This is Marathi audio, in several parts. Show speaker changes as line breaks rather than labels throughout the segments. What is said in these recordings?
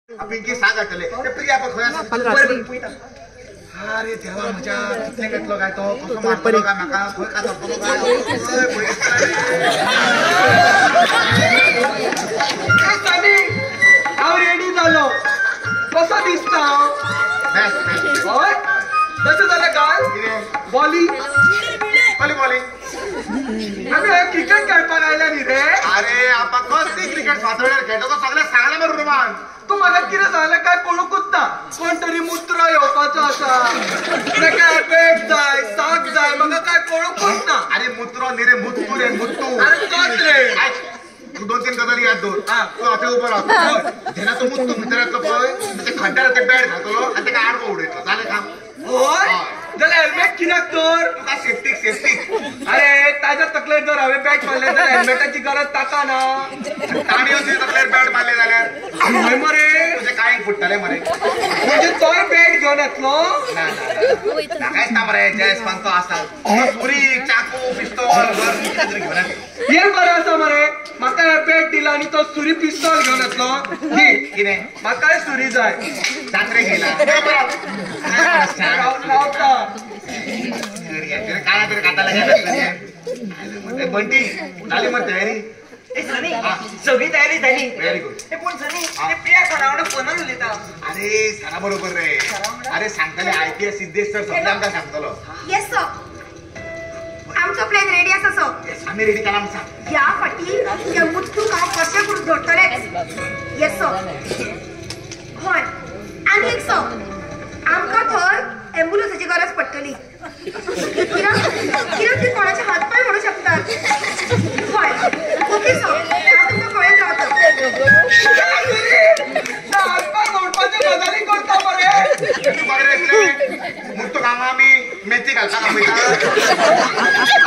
पिंकी सांगतले ते प्रिया पण खंय अरे देवा म्हज्या कितले घेतलो काय तो कसो मारतलो काय म्हाका खंय कातरतलो काय
हांव रेडी जालो कसो दिसता हय कशें जालें काय बॉलिंग आमी क्रिकेट खेळपाक आयल्या न्ही रे
अरे आपा कसली क्रिकेट फातोड्यार खेळतो तो सगळे सांगला मरे रुमान
तू म्हाका कितें सांगलें काय कळूंकूच ना कोण तरी मुत्र येवपाचो आसा ताका बॅट जाय साक जाय म्हाका काय कळूंकूच ना
अरे मुत्रो न्ही रे मुत्तू रे मुत्तू
अरे कट रे
तू दोन तीन गजाली याद दवर तू आता उबो रावतो जेन्ना तो मुत्तू भितर येतलो पळय ते खड्ड्यार ते बॅट घालतलो आनी ताका आडवो उडयतलो जालें काम
होय जाल्यार हेल्मेट कित्याक तर
तुका सेफ्टी
अरे ताज्या तकलेर जर हांवें बॅट मारलें जाल्यार हेल्मेटाची गरज ताका ना
ताणी वचून तकलेर बॅट मारले जाल्यार
हय मरे
तुजे कांय फुट्टले मरे
म्हणजे तोय बॅट घेवन येतलो
नाकायच ना मरे जयस्वान तो आसा सुरी चाकू पिस्तोल तरी घेवन
हे बरें आसा मरे म्हाका हे बॅट दिला आनी तो सुरी पिस्तॉल घेवन येतलो
कितें
म्हाकाय सुरी जाय
जात्रे गेला
रावता
काय तरी काताला गेला बंटी झाली मग तयारी
सगळी तयारी झाली
व्हेरी गुड
पण सनी प्रिया सरावांना फोनार उलयता
अरे सरा बरोबर रे अरे सांगतले IPS सिद्धेश सर सगळे आमकां सांगतलो
येस सर आमचो प्लॅन रेडी आसा सर
आम्ही रेडी केला आमचा
या फाटी त्या मुत्तूक हांव कशें करून धरतलें येस सर हय आनी एक सर आमकां थंय एम्बुलन्साची गरज पडटली कित्याक ती कोणाचे हातपाय म्हणू शकतात हय ओके सर हांव तुमकां कळयत रावता
हातपाय मोडपाच्यो गजाली करता मरे
मुत्तू कामा आमी मेथी घालता का पळयता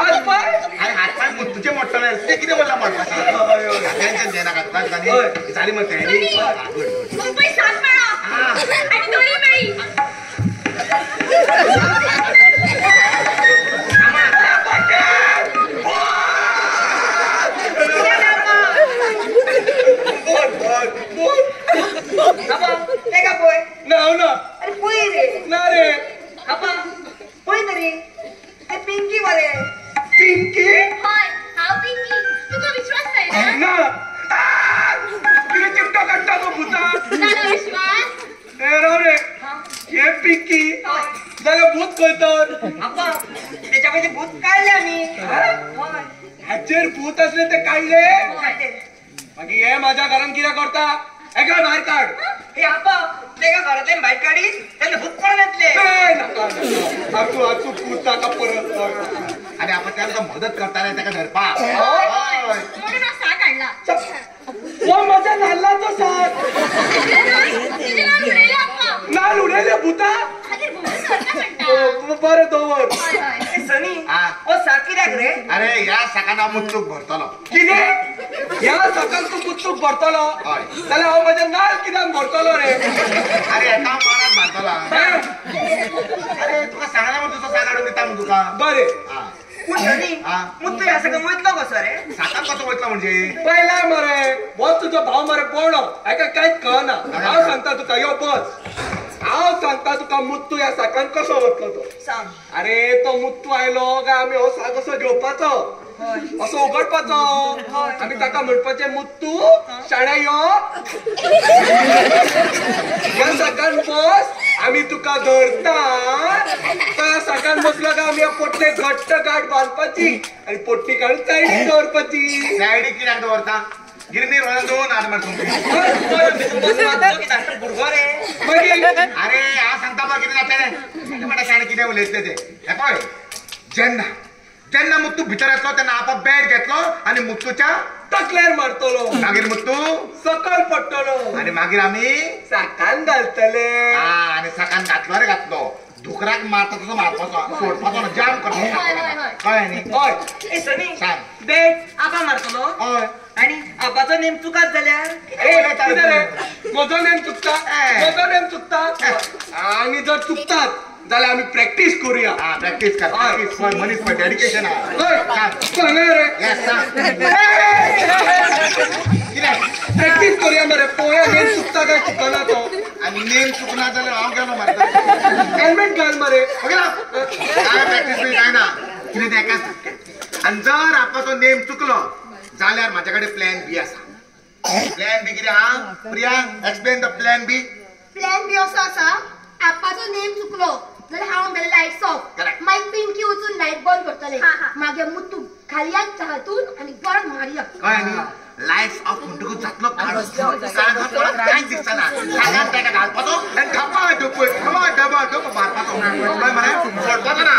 हातपाय
अरे हातपाय मुत्तूचे मोडटले ते कितें बोलला मोडपाचें टेन्शन घेनाका तुका झाली मग तयारी
मुंबई 7 मेळ्ळो आनी दोळी मेळ्ळी
अरे पळय रे
ना रे
आपा पळय तरी ते पिंकी वाले
पिंकी
हय हांव पिंकी तुका विश्वास जायना
ना कितें चिपटो काडटा तो भुता
ना विश्वास
हे राव रे हे पिंकी जाल्यार भूत खंय तर
आपा त्याच्यामध्ये भूत काढले आम्ही
हाचेर भूत असले ते काढले मागीर हे माझ्या घरान कितें करता एका भायर काढ
हे आपा तेका घरातले भायर काढी त्याला भूत पडून येतले
ए, नाका हाचू भूत ताका परत कर.
आणि आपण त्याला मदत करताना त्याका धरपा
म्हणून हा साक आणला
हो माझ्या नाल्लाचो साथ
तुझे नाव उडयले अप्पा
नाल उडयले भुता
खाली भोवून धरता म्हणटा
बरें दवर
हय हय
ए, सनी
हा.
ओ साक कित्याक रे
अरे या सकाना मुत्तूक भरतलो
कितें ह्या सकाळ तू पुस्तक भरतलो
हय.
जाल्यार हांव म्हजें नाल कित्याक भरतलो रे
अरे एका पानात बांधतला अरे तुका सांगला मग तुझं सागाडून दिता मग तुका
बरें
हा.
पूण सनी
हा.
मग तू ह्या सगळं वयतलो कसो रे
साकान कसं वयतलो म्हणजे
पयला मरे बस तुजो भाव मरे पळलो हाका कांयच कळना हांव सांगता तुका यो बस हांव सांगता तुका मुत्तू ह्या साकान कसो वतलो तो
सांग
अरे तो मुत्तू आयलो काय आमी हो साग असो घेवपाचो असो उगडपाचो आमी ताका म्हणपाचें मुत्तू शाण्या यो ह्या साकान बस आमी तुका धरता त्या साकान बसलो काय आमी पोटले घट्ट गाठ बांदपाची आनी पोट्टी काडून सायडीक दवरपाची
सायडीक कित्याक दवरता गिरनीर व्हरून दोन हात मारसून
भुरगो रे
मागीर
अरे हांव सांगता मग कितें जातलें म्हणटा शाणे कितें उलयतले ते हे पळय जेन्ना मुत्तू भितर येतलो तेन्ना आपा बॅट घेतलो आनी मुत्तूच्या
तकल्यार मारतलो
मागीर मुत्तू
सकल पडटलो
आनी मागीर आमी
साकान घालतले
आनी सकान घातलो रे घातलो धुकराक मारता तसो मारपाचो सोडपाचो जाम करपाचो कळ्ळें न्ही
ए सनी
सांग
बॅट आपा मारतलो
हय
आणि आपाचो नेम चुकात जाल्यार
कितें रे म्हजो नेम चुकता म्हजो नेम चुकता आनी जर चुकतात जाल्यार आमी प्रॅक्टीस करूया
हा प्रॅक्टीस कर प्रॅक्टीस कर मनीस पळय डेडिकेशन आहा
सांग रे
येस सांग कितें
प्रॅक्टीस करूया मरे पोया नेम चुकता काय चुकना तो
आनी नेम चुकना जाल्यार हांव गेलो मारता
हेल्मेट घाल मरे
काय प्रॅक्टीस बी जायना कितें तें एकाच आनी जर आपाचो नेम चुकलो जाल्यार म्हाजे कडेन प्लॅन बी आसा प्लॅन बी कितें आहा Priya explain the plan B
plan B असो आसा आपाचो नेम चुकलो जाल्यार हांव गेले लायट्स ऑफ
Correct.
मागीर पिंकी वचून लायट बंद करतले मागीर मुतू घालया हातून आनी गरम मारया
कळ्ळें न्ही लायट्स ऑफ म्हणटकूच जातलो काळो काळजाचो कांयच दिसना सागान ताका घालपाचो आनी धपा धप मारपाचो कळ्ळें मरे सोडपाचो ना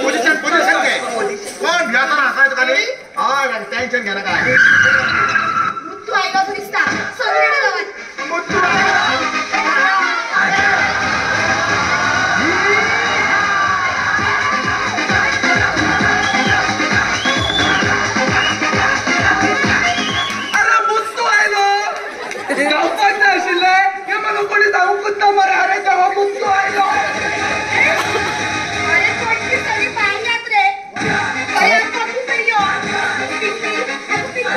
पोजिशन घे कोण भियातना आसाय तुका न्ही हय टेन्शन घेनाका
मुतू आयलो असो दिसता सगळे गावात
गावपात नाशिल्ले हे मला कोणी सांगूंकूच ना मरे अरे देवा मुत्तू आयलो
अरे कोणती सगळी पाहिल्यात रे अरे आता खूप येयो पिंकी आता पिंकी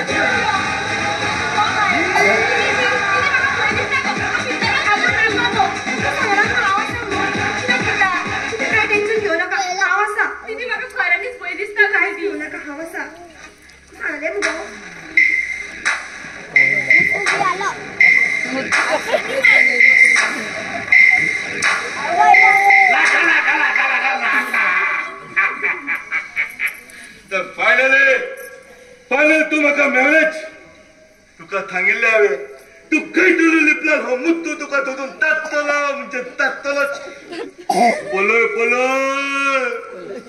टेन्शन घेऊ नका हांव आसा दीदी म्हाका खऱ्यांनीच भंय दिसता कांय घेऊ नका हांव आसा सांगले मुगो
तर फायनल तू म्हाका मेवलेच तुका सांगिल्ले हांवें तू खंय धरून लिपला हो मुत्तू तुका धरून तात्तलो म्हणजे तात्तलोच पळय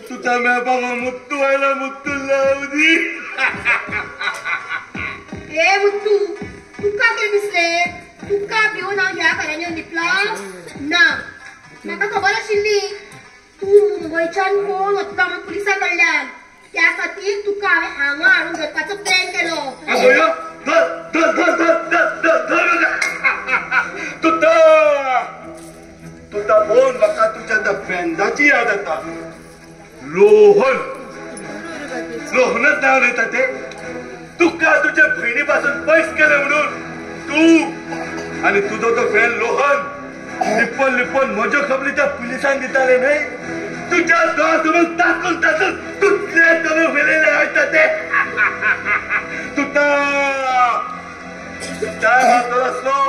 तुका मेळपाक हो मुत्तू आयला मुत्तू लावदी
ए मुत्तू तुका कितें दिसले तुका भिवन हांव ह्या घरांनी लिपला ना म्हाका खबर आशिल्ली तू मुंबयच्यान कोण वतलो म्हणून पुलिसां कडल्यान त्या खातीर तुका हांवें हांगा हाडून धरपाचो प्लॅन केलो
आगोयो तुका पळोवन म्हाका तुज्या त्या फ्रेंडाची याद येता लोहनच नाव लेता ते तुका तुझ्या भयणी पासून पयस केले म्हणून तू आणि तुझो तो फ्रेंड लोहन लिप्पन म्हज्यो खबरी त्या पुलिसांक दिताले न्हय तुझ्या दोळ्यासमोर ताकून तुटले तवे वेलेले वयता ते तुका टायम असलो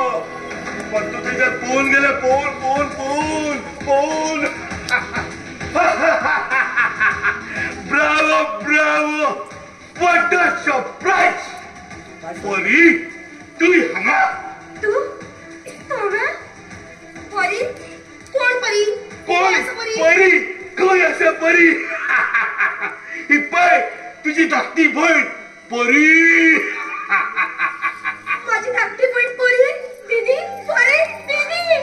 पण तू तिथे पोहून गेले पोहून ब्रावो what a surprise परी तू हांगा
तू हांगा परी कोण परी
कोण
असं
परी कोण असं परी ही पळय तुझी धाकटी भयण परी
माझी धाकटी बहीण परी दीदी परी दीदी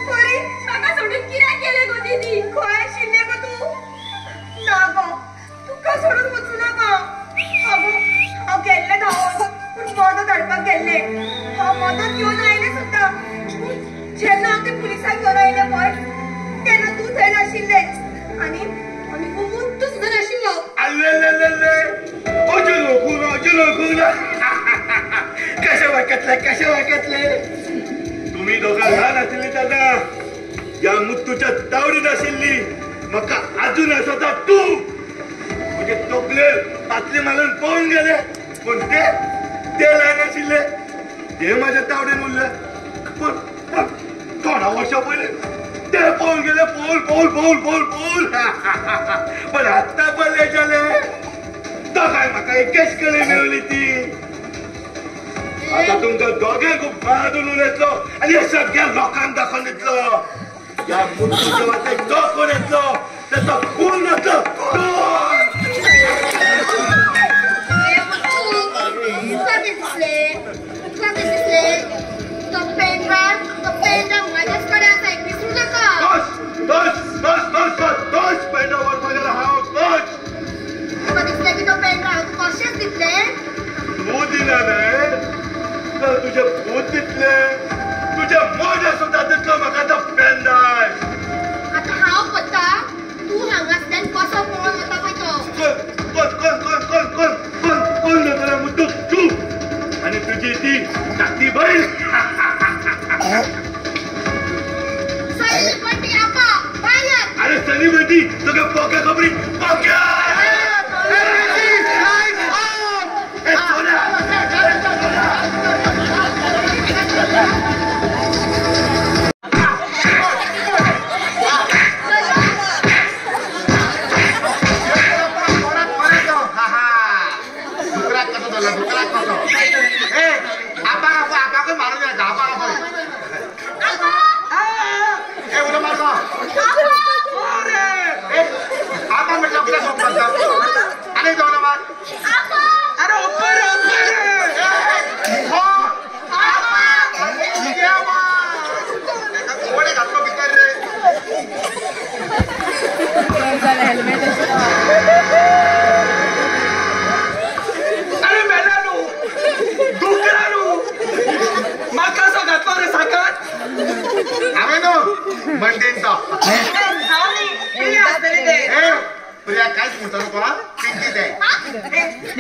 परी म्हाका सोडून कित्याक गेले गो दीदी खंय आशिल्ले गो तू ना गो तुका सोडून वचूं नाका हांव गेल्ले धांवून पूण मदत हाडपाक गेल्ले हांव मदत घेवन आयले सुद्दां जेन्ना हांव ते पुलिसांक घेवन आयले पळय तेन्ना तूं थंय नाशिल्ले आनी मुत्तू सुद्दां नाशिल्लो
अजून कशे वाकतले तुम्ही दोघां ल्हान आशिल्ली तेन्ना या मुत्तूच्या तावडीन आशिल्ली म्हाका अजून आसता तू म्हणजे तोकले पातली मारून पळून गेले पण ते ल्हान आशिल्ले ते माझ्या तावडीन उरले पण थोडा वर्षा पयले ते पळून गेले पळून पण आत्ता पडले जाले तो काय म्हाका एकेच कळे मेळली ती आता तुमका दोघे खूप बाजून उलयतलो आणि हे सगळ्या लोकांक दाखवून दितलो या मुत्तूच्या वाटेक जो कोण येतलो त्याचा खून जातलो
तुका दिसले तो पेनड्राइव माझ्याच कडे आसा एक विसरू नका
तोच पेंडावर माझ्याला हाव तोच
तुका दिसले की तो पेनड्राइव तुका अशेंच दिसले
तू दिला न्हय तर तुझे भूत दितले तुझे मोजे सुद्धा दितलो म्हाका तो पेंड्राइव
आता हांव पत्ता तू हांगासल्यान कसो पळोवन वता पळय तो
कोण बंटी धाकटी बहीण अरे सनी बंटी तुका पोक्या खबरी पोक्या प्रिया कायच म्हणतो नको पिंकीच आहे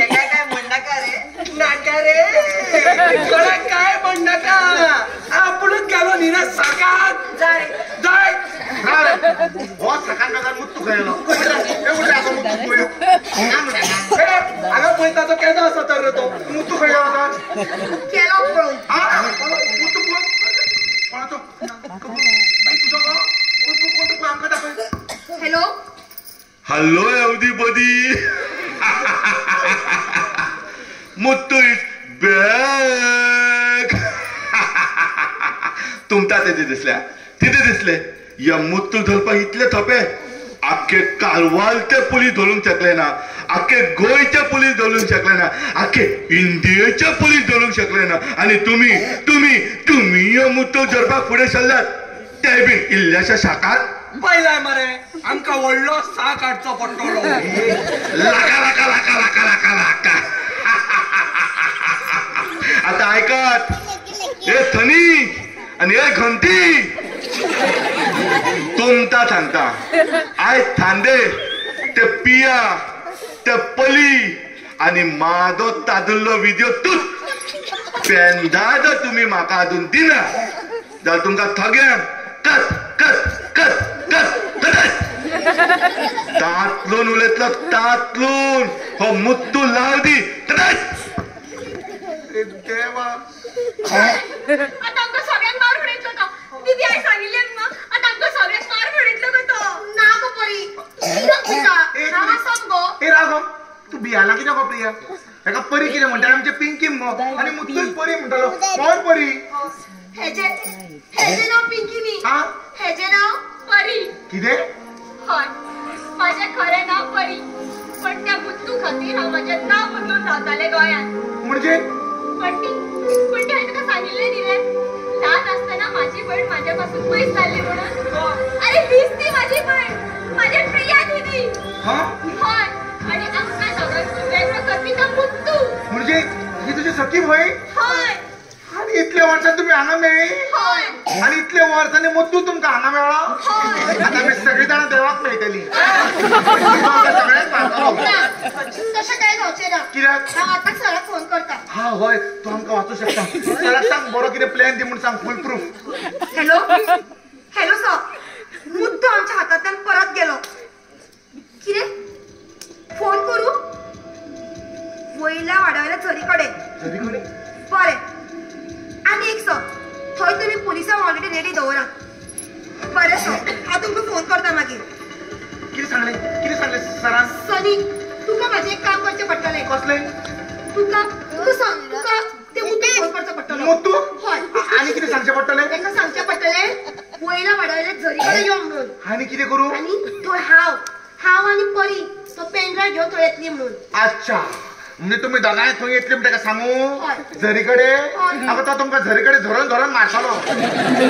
काय म्हणणं का रे नाका रे काय म्हणणं का आपणच गेलो निरा सकाळ जाय जाय
बहुत सकाळ नगर मुत्तू खेळलो अगं पैताचा केदा असं तर तो मुत्तू खेळला होता
केला पळून
मुत्तू कोणाचं कोणतं काम करता
हॅलो
हॅलो एवढीबडी मुत्तू इज बॅक तुमचा तिथे दिसले या मुत्तू धरपा इतले थोपे आख्खे कालवालचे पुलीस धरून शकले ना आख्खे गोयचे पुलीस धरून शकले ना आख्खे इंडियेचे पुलीस धरून शकले ना आणि तुम्ही या मुत्तू धरपाक पुढे सरलात ते बीन इल्ल्याच्या शाखात
पहिला मरे आमका व्हडलो सा काढचो पडटलो
लाका आता ऐकत हे थनी आणि हे घंटी तुमचा सांगता आय थांदे ते पिया ते पली आणि मादो तादुल्लो व्हिडिओ तूच पेंदाद तुम्ही म्हाका अजून दिना जाल्यार तुमकां थग्यान कत तातलून उलयतलो तातलून हो मुत्तू लावदी देवा
आता आमका सगळ्यांक मार उडयतलो तो दीदी आई सांगिल्ले मग आता आमका सगळ्यांक मार उडयतलो गो तो ना गो परी हांगा समगो
ए राघव तू बियाला कित्याक गो प्रिया हेका परी कितें म्हणटा आमचे पिंकी मो आणि मुत्तूच परी म्हणटालो कोण परी
हेजे नाव पिंकी न्ही
हा
हेजे नाव परी
कितें
हय माझे खरे नाव परी पण त्या मुत्तू खातीर हांव माझे नाव बदलून रावताले गोंयांत
म्हणजे
पण ते हांवें तुका सांगिल्लें न्ही रे ल्हान आसतना माझी भयण माझ्यापासून पयस जाल्ली म्हणून अरे हीच ती माझी भयण माझी प्रिया दीदी
हा
हय आणि आमकां सगळ्यांक वेगळो करपी तो मुत्तू
म्हणजे ही तुझी सखी भयण
हय
आणि इतल्या वर्षात तुम्ही हांगा मेळ्ळी
हय
आणि इतल्या वर्षांनी मुत्तू तुमकां हांगा मेळ्ळा
हय
आता आमी सगळीं जाणां देवाक मेळटली सगळ्यांक मारतलो
तशें कांय जावचें ना
कित्याक
हांव आतां सराक फोन करता
हा होय तू आमकां वाचूं शकता सराक सांग बरो कितें प्लॅन दी म्हूण सांग फूल प्रूफ
हॅलो हॅलो सर मुद्दो आमच्या हातांतल्यान परत गेलो कितें फोन करू वयल्या वाड्यावयल्या झरी कडेन बरें आनी एक सर थंय तुमी पुलिसांक ऑलरेडी रेडी दवरात बरें सर हांव तुमकां फोन करता मागीर
कितें सांगलें सरान
सनी तुका म्हाजें एक काम करचें पडटलें
कसलें
तुका ते मुद्दो फोन करचो पडटलो
मुत्तू
हय
आनी कितें सांगचें पडटलें
ताका सांगचें पडटलें वयल्या वाड्यावयल्या झरी कडेन यो म्हणून
आनी कितें करूं
आणि थंय हांव आणि परी तो पेनड्रायव्ह घेवन थंय येतली म्हणून
अच्छा म्हणजे तुम्ही दोगांय थंय येतली म्हणटा सांगू
हय.
झरीकडे
हय.
आता तो तुमकां झरीकडे धरून मारतलो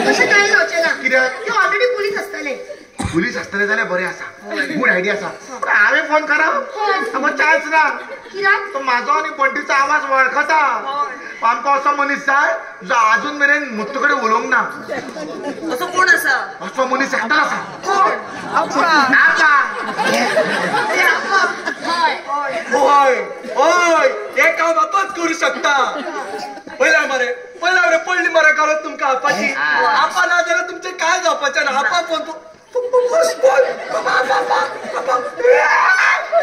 तशें कांय जावचें ना
कित्याक
ते ऑलरेडी पुलीस आसतले
पुलीस आसतले जाल्यार बरें आसा गूड आयडिया आसा पण हांवें फोन करा आमकां चान्स ना
कित्याक
तो म्हाजो आनी बंटीचो आवाज वळखता आमकां असो मनीस जाय जो आजून मेरेन मुत्तू कडेन उलोवंक ना
असं कोण असा
असो मनीस एकटो आसा
अच्छा
नाका
होय होय हे काम आपणच करू शकता पहिला मरे पडली मरे काढत तुमका आपाची आपा ना जरा तुमचे काय जावपाचे ना आपा फोन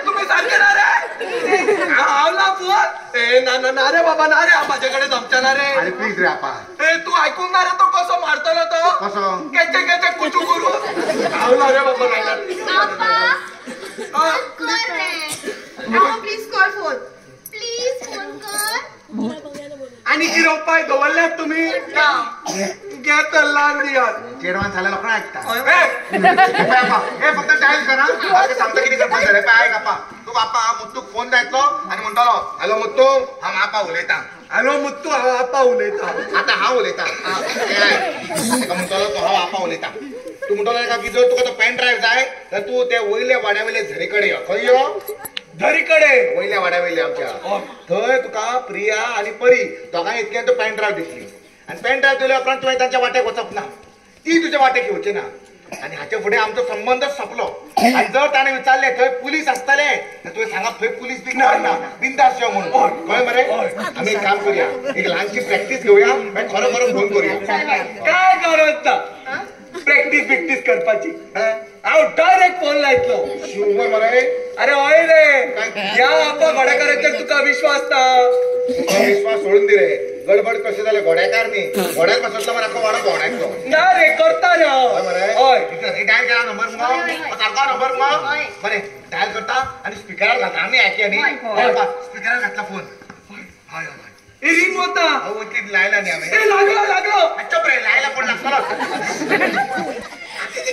तुम्ही सारखे ना रे आवला फोन ए ना रे बाबा ना रे माझ्याकडे जमच्या ना रे
अरे प्लीज रे आपा
ए तू ऐकून ना रे तो कसं मारतलो तो
कसं
केचे कुचू करू आवला रे बाबा नाही
please call phone please phone कर
आणि किरो पाय गवल्यात तुम्ही घ्या तर लाग दियात
चेडवान झालेला पण ऐकता
ए
हे फक्त डायल करा मला सांगता किती करता झाले पाय कापा तू बापा मुत्तूक फोन द्यायचो आणि म्हणतालो हॅलो मुत्तू हा मापा उलयता
हॅलो मुत्तू हा आपा उलयता
आता हा उलयता म्हणतालो तो हा आपा उलयता तू म्हणतालो का की जर तुका तो पेन ड्राईव्ह जाय तर तू त्या वयल्या वाड्यावयले झरीकडे यो खंय यो
धरीकडे
वयल्या वाड्यावयले आमच्या थंय तुका प्रिया आणि परी दोगांय इतक्यान तो पेन ड्राईव्ह दिसली आणि पेन ड्राईव्ह दिल्या उपरांत तुवें तांच्या वाट्याक वचप ना ती तुझ्या वाट्याक येवची ना आणि हाचे फुडें आमचो संबंधच सोंपलो आणि जर ताणें विचारले थंय पुलीस आसतले तर तुवें सांगप थंय पुलीस बी ना बिंदास यो म्हणून कळ्ळें मरे आमी एक काम करूया एक ल्हानशी प्रॅक्टीस घेवया आनी खरो फोन करूया
काय गरज ना प्रॅक्टीस करपाची हांव डायरेक्ट फोन लायतलो
शुवर मरे
अरे हय रे या आपा घोडेकाराचेर तुका विश्वास ना
तुका विश्वास सोडून दी रे गडबड कशें जालें घोड्याकार न्ही घोड्यार बसतलो मरे आख्खो वाडो भोंवडायतलो
ना रे करता ना
हय डायल केला नंबर मग सारको नंबर मग बरें डायल करता आणि स्पिकरार घालता आमी आयकया न्ही स्पिकरार घातला फोन हय हय
रिंग होता
वयतली लायला न्ही आमी
लागलो
चुप रे लायला कोण लागतलो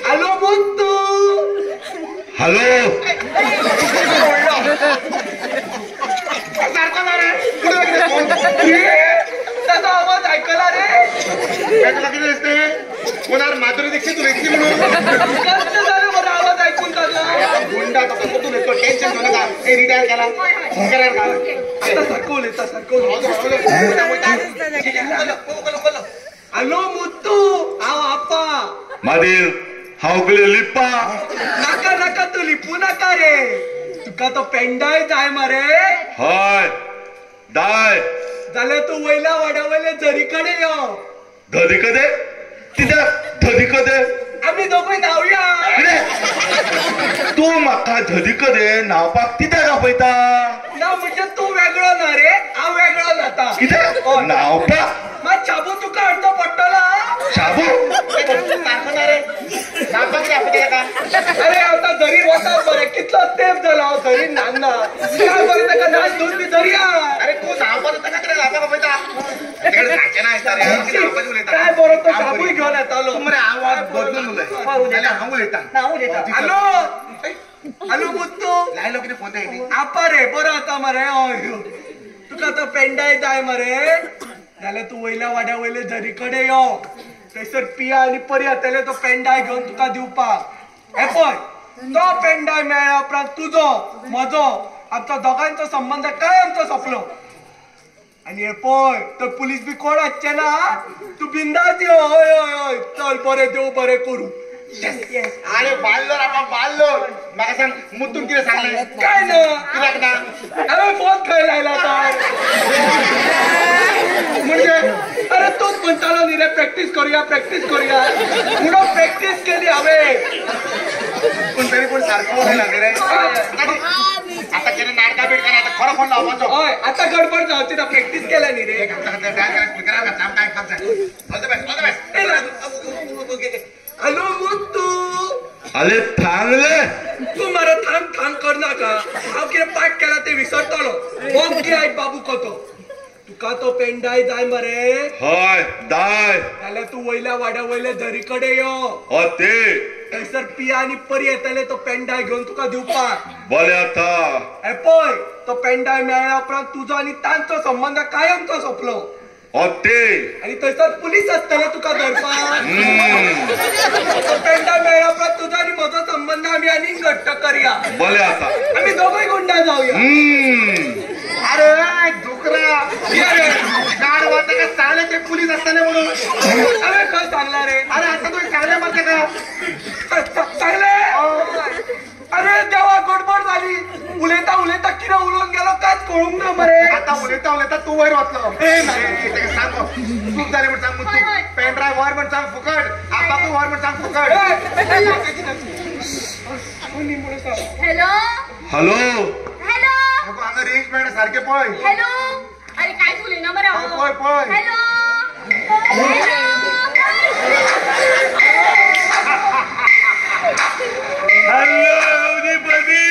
हॅलो मुत्तू
हॅलो
सारको ना रे कुठे गेले फोन
त्याचा आवाज ऐकला रे
तुला किती दिसते कोणावर माधुरी दीक्षित उलयतली म्हणून
कष्ट झालं मला आवाज ऐकून त्याचा
गुंडा तसं तू येतो टेन्शन घेऊ नका हे रिटायर केला स्पिकरार घाल
आता सरकवले हॅलो मुत्तू हांव आपा
मागीर हांव गेले लिप्पा
नाका तू लिपू नाका रे तुका तो पेंडाय जाय मरे
हय दाय
जाल्यार तू वयल्या वाड्यावयले झरीकडे यो
धदी कदे कित्याक धदी कदे
आमी दोगूय धांवया
तू म्हाका धदी कदे न्हावपाक कित्याक आपयता
ना म्हणजे तू वेगळो ना रे हांव वेगळो जाता
कित्याक न्हावपाक
मात शाबू तुका हाडचो पडटलो
शाबू
सारको ना रे नापा कितें आपले का
अरे आता जरी वता बरे कितलो तेंप जाला हांव जरी नांगना काय बरें ताका नाच धरून बी धरया
अरे तू धावपा ताका कितें धावपाक आपयता तेकडे जायचें ना आसता रे धावपाक उलयता
काय बरो तो शाबूय घेवन येतालो
मरे आवाज बदलून उलय जाल्यार हांव उलयता
हॅलो मुत्तू
लायलो कितें फोन येयली
आपा रे बरो आता मरे हय तुका तो पेंडाय जाय मरे जाल्यार तू वयल्या वाड्या वयले झरीकडे यो थंयसर पिया आनी परी येतले तो पेंडाय घेवन तुका दिवपाक हे पळय तो पेंडाय मेळ्ळ्या उपरांत तुजो म्हजो आमचो दोगांचो संबंद काय आमचो सोंपलो आणि हे पळय तर पुलीस बी कोण हाडचे ना तू बिंदास यो हय हय हय चल बरें देव बरें करूं
अरे बाल्लोर आपा बाल्लोर म्हाका सांग मुद्दून कितें सांगलें
काय ना
कित्याक ना
अरे फोन खंय लायला तर म्हणजे अरे तूच म्हणटालो न्ही रे प्रॅक्टीस करूया म्हणून प्रॅक्टीस केली हांवें
पूण तरी पूण सारको उलयला न्ही रे आता कितें नाटकां बिटकां आता खरो फोन लावपाचो
हय आता गडबड जावची ना प्रॅक्टीस केल्या न्ही रे
स्पिकरार घातला आमकां आयकपाक जाय all the best
hello Muthu
आले थांबले
तू मरे थांब कर नाका हांव कितें पाठ केला ते विसरतलो मग कितें आयक बाबू कोतो तुका तो पेंडाय जाय मरे
हय दाय
जाल्यार तू वयल्या वाड्या वयले झरीकडे यो
ते
थंयसर पिया आनी परी येतले तो पेंडाय घेवन तुका दिवपाक
बरें आता
हे पळय तो पेंडाय मेळ्ळ्या उपरांत तुजो आनी तांचो संबंद कायमचो सोंपलो
ते
आणि थंयसर पुलीस आसतले तुका धरपाक तो पेंडाय मेळ्ळ्या उपरांत तुजो आनी म्हजो संबंद आमी आनीक घट्ट करया
बरें आता
आमी दोगूय गुंडा जावया
अरे दुकरा गाड वाजता का सांगले ते पुलीस असताना म्हणून
अरे खंय सांगला रे
अरे आता तू सांगले मग का
सांगले अरे देवा गडबड झाली उलयता कितें उलोवन गेलो कांयच कळूंक ना मरे
आता उलयता उलयता तू वयर वतलो तेका सांग चूक जाली म्हण सांग तू पेन ड्रायव्ह व्हर म्हण सांग फुकट आपाकूय व्हर म्हण सांग फुकट
हॅलो
हॅलो
हॅलो
अगो हांगा रेंज मेळना सारखे पळय
हॅलो अरे काय उलयना मरे हांव
पळय पळय
हॅलो हॅलो
हॅलो एव्हरीबॉडी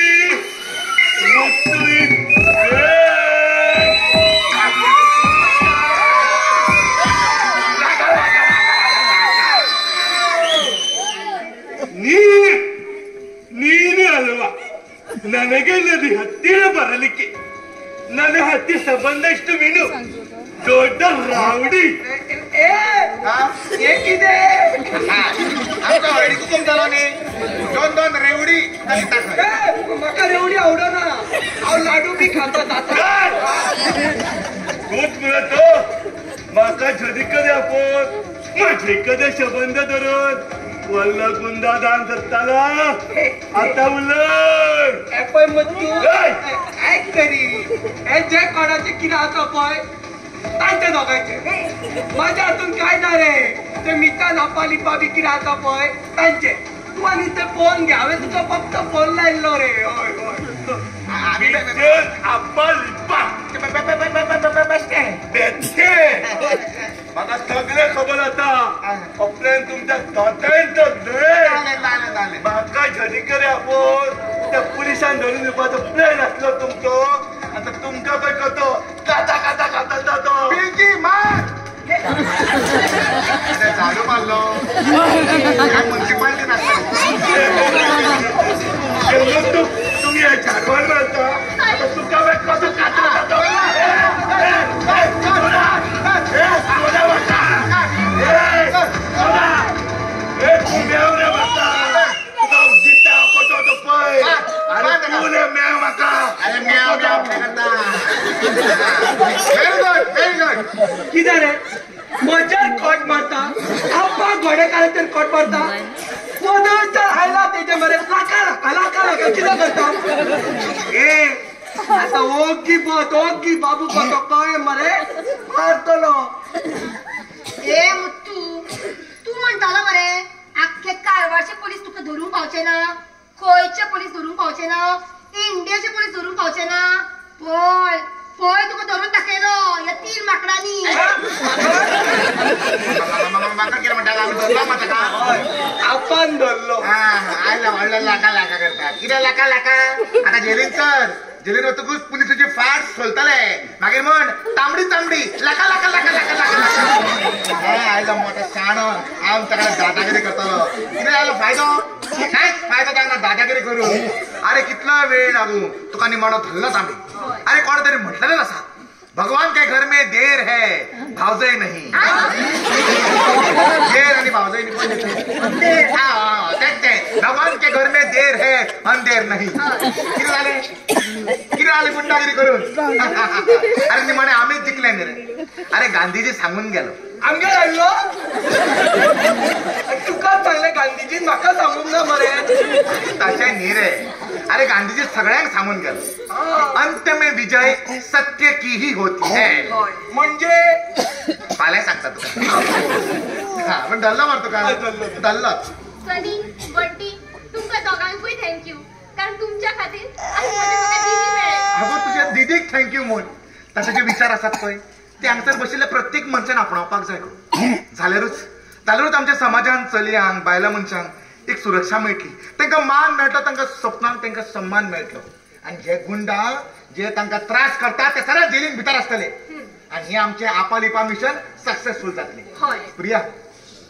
ನೀನೇ ಅಲ್ವಾ ನನಗೆ ನದಿ ಹತ್ತಿರ ಬರಲಿಕ್ಕೆ ನನ್ನ ಹತ್ತಿ ಸಂಬಂಧ ಇಷ್ಟು ಮೀನು ದೊಡ್ಡ ರಾವಡಿ
किदे
आमचा ऑलरेडी कुटुंब झालो न्ही दोन दोन रेवडी
म्हाका रेवडी आवडना हांव लाडू बी खाता जाता
खूप मिळतो माका झदी कधी आपण माझे कधी संबंध धरून वल्ला गुंदा दान करताला आता उलट
पण मग तू ऐक तरी हे जे कोणाचे कितें आसा पळय तांचे दोगांचे माझ्या हातून काय ना रे ते मिठा नापा लिपा बी कितें आसा पळय तांचे तू आनी ते फोन घे हांवें तुका फक्त फोन लायल्लो रे हय हय
आप्पा लिप्पा बेटे म्हाका सगळें खबर आसा आपल्यान तुमच्या दोतांचो म्हाका झडी करे आपण त्या पुलिसांन धरून येवपाचो प्लॅन आसलो तुमचो आता तुमकां पळय कसो काता काता काता जातो
पिंकी मार झाडू मारलो काय म्युन्सिपालिटी
तुम्ही हे झाडवान मारता आता तुमका पळय कसो काता जातो
कितें रे मजार खोट मारता आप्पा घोडे काडे तर खोट मारता पदर तर आयला तेजे मरे लाका लाका लाका लाका कितें करता ए आता ओगी बाबू कसो कळ्ळें मरे मारतलो
ए मुत्तू तू म्हणटालो मरे आख्खे कारवारचे पोलीस तुका धरून पावचे ना खंयचे पोलीस धरून पावचे ना इंडियाचे पोलीस धरून पावचे ना पळय पळय तुका धरून दाखयलो ह्या 3 माकडांनी
म्हाका कितें म्हणटा धरलो म्हाका
आपान धरलो
आयला व्हडलो लाका लाका करता कितें लाका लाका आता जेलीन चल जेलीन वतकूच पुलिसाची फाट सोलतले मागीर म्हण तांबडी तांबडी लाका लाका लाका लाका लाका आयला मोठो शाणो हांव ताका दादागिरी करतलो कितें जालो फायदो कांयच फायदो ताका दादागिरी करून अरे कितलो वेळ लागू तुका निमाणो धरलोच आमी अरे कोण तरी म्हटलेलें आसा भगवान के घर में देर है भावजय नहीं देर आणि भावजय भगवान के घर में देर है अंधेर नहीं किती झाले गुंडागिरी करून अरे ती म्हणे आम्हीच जिंकले रे अरे गांधीजी सांगून गेलो
आमगे राहिलो तुका सांगले गांधीजी म्हाका सांगूंक ना मरे
तशें न्ही रे अरे गांधीजी सगळ्यांक सांगून गेलो अंत में विजय सत्य की ही होती है
म्हणजे
फाल्यां सांगता तुका पण धरलो मर तुका धरलो
सनी बंटी तुमकां दोगांकूय थँक्यू कारण तुमच्या खातीर
अगो तुझ्या दिदीक थँक्यू म्हूण तसे विचार आसात पळय ते हांगसर बशिल्ल्या प्रत्येक मनशान आपणावपाक जाय जाल्यारूच आमच्या समाजान चलयांक बायलां मनशांक एक सुरक्षा मेळटली तांकां मान मेळटलो तांकां स्वप्नांक तांकां सम्मान मेळटलो आनी जे गुंडा जे तांकां त्रास करतात ते सगळे जेलीन भितर आसतले आनी हे आमचे आपालिपा मिशन सक्सेसफूल जातले प्रिया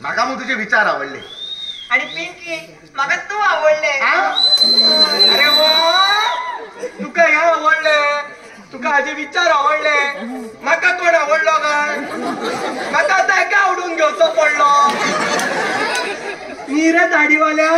म्हाका मग तुझे विचार आवडले
आणि पिंकी म्हाका तू आवडले
अरे वा तुका हे आवडले तुका हाजे विचार आवडले म्हाका कोण आवडलो काय म्हाका आता एका आवडून घेवचो पडलो नी रे दाढीवाल्या